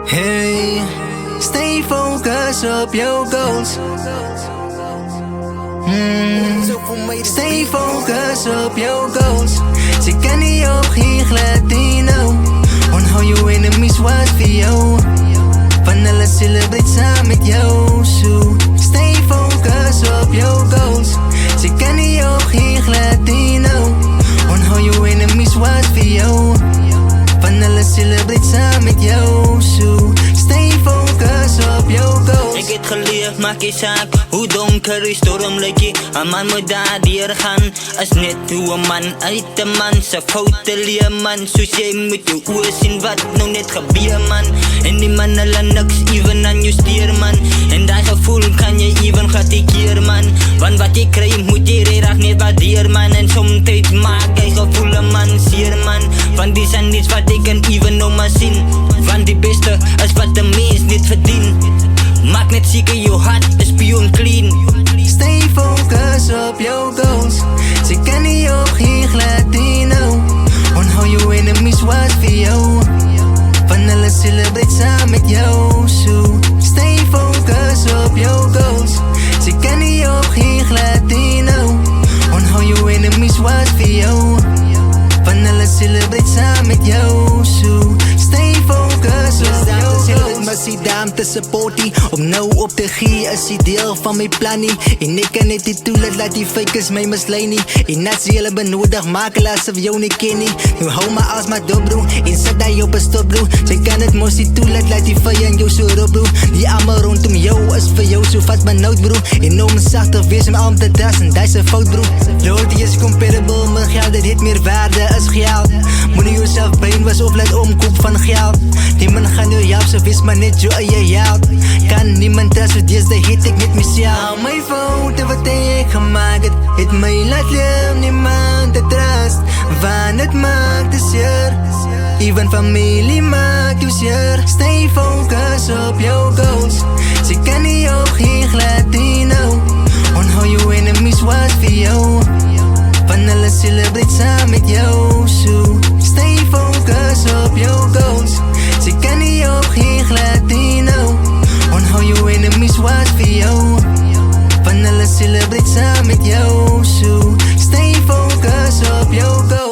Hey, stay focused op your goals. Stay focused op your goals. Ze kan niet opgeven, Latino. Onthou jou enemies wat voor jou. Van hulle celebrate saam met jou. So, stay focused op your goals. Ze kan niet opgeven, Latino. Onthou jou enemies wat voor jou. Van hulle celebrate saam met jou. So, stay focused op your goals. Ik het geleerd, maak je zaak. Hoe donker is storm lyk jy? 'n man moet daardeur gaan. Is net hoe 'n man uit 'n man se foute leer man. Soos jy moet jou oë sien wat nou net gebeur man. En die man hulle niks even aan jou stuur man. En daai gevoel kan jy even getekeer man. Want wat jy kry moet jy regtig net waardeer man. En soms maak jy gevoel 'n man seer man. Want dis aan iets wat jy kan even nou maar sien. Want die beste is wat 'n mens niet verdien. Maak net seker jou hart is pure clean. Stay focused op your goals. Ze kan niet opgeven, Latino. Onthou jou enemies wat voor jou. Van hulle celebrate saam met jou. So, stay focused op your goals. Ze kan niet opgeven, Latino. Onthou jou enemies wat voor jou. Van hulle celebrate saam met jou. So, stay focused op your goals. Mas die daam te supportie. Om nou op te gee is die deel van my plan nie. En ek kan net nie toelaat dat die fakers my mislei nie. En net sy hulle benodig maak hulle asof jou nie ken nie. Nou hou my as my dop bro. En sit daar op 'n stop bro. Sy kan het mos nie toelaat dat die vyand jou so roep bro. Die almal rondom jou is vir jou so vat benoud bro. En om sag te wees om aan te trust en dis 'n fout bro. Loyalty is comparable met geld, dit het meer waarde as geld. Moenie jouself brainwash of laat omkoop van geld. Niemand gaan jou help, so wees maar net jou eie held. Kan niemand trust, so dis de hit ek net myself. Al my foute wat ek gemaakt het my laat leer om niemand te trust. Want het maakt te seer. Even familie maakt jou seer. Stay focused op your goals. Ze kan niet opgeven, Latino. Onthou jou enemies wat voor jou. Van hulle celebrate saam met jou. So, stay focused op your goals. Ze kan niet opgeven, Latino. Onthou jou enemies wat voor jou. Van hulle celebrate saam met jou. So, stay focused op your goals.